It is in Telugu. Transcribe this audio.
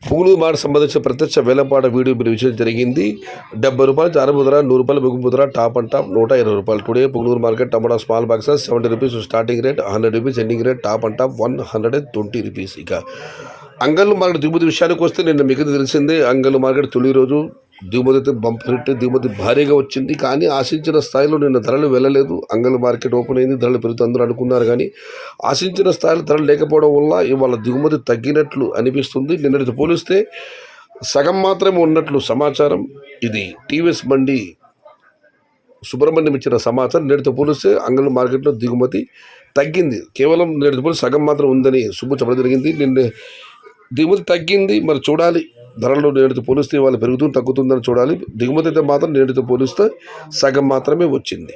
పుంగనూరు మార్కెట్ సంబంధించిన ప్రత్యక్ష వేలంపాట వీడియో మీరు విషయం జరిగింది. 70 రూపాయలు ఆరంభ ధర, 100 రూపాయలు ముగింపు ధర, టాప్ అండ్ టాప్ 120 రూపాయలు. Today Punganur market tomato small boxes 70 rupees starting rate, 100 rupees ending rate, top and top 120 rupees. ఇక అంగళ్ళు మార్కెట్ దిగుమతి విషయానికి వస్తే నిన్న మీకు తెలిసిందే, అంగళ్ళు మార్కెట్ తొలి రోజు దిగుమతి అయితే బంపర్ హిట్, దిగుమతి భారీగా వచ్చింది. కానీ ఆశించిన స్థాయిలో నిన్న ధరలు వెళ్ళలేదు. అంగళ్ళు మార్కెట్ ఓపెన్ అయింది, ధరలు పెరుగుతూ అందరూ అనుకున్నారు. కానీ ఆశించిన స్థాయిలో ధరలు లేకపోవడం వల్ల ఇవాళ దిగుమతి తగ్గినట్లు అనిపిస్తుంది. నిన్నటితో పోలిస్తే సగం మాత్రమే ఉన్నట్లు సమాచారం. ఇది టీవీఎస్ బండి సుబ్రహ్మణ్యం ఇచ్చిన సమాచారం. నేటితో పోలిస్తే అంగళ్ళు మార్కెట్లో దిగుమతి తగ్గింది. కేవలం నేటితో పోలిస్తే సగం మాత్రం ఉందని సుబ్బు చెప్పడం జరిగింది. నిన్న దిగుమతి తగ్గింది. మరి చూడాలి, ధరలు నేటితో పోలిస్తే వాళ్ళు పెరుగుతుంది తగ్గుతుందని చూడాలి. దిగుమతి అయితే మాత్రం నేటితో పోలిస్తే సగం మాత్రమే వచ్చింది.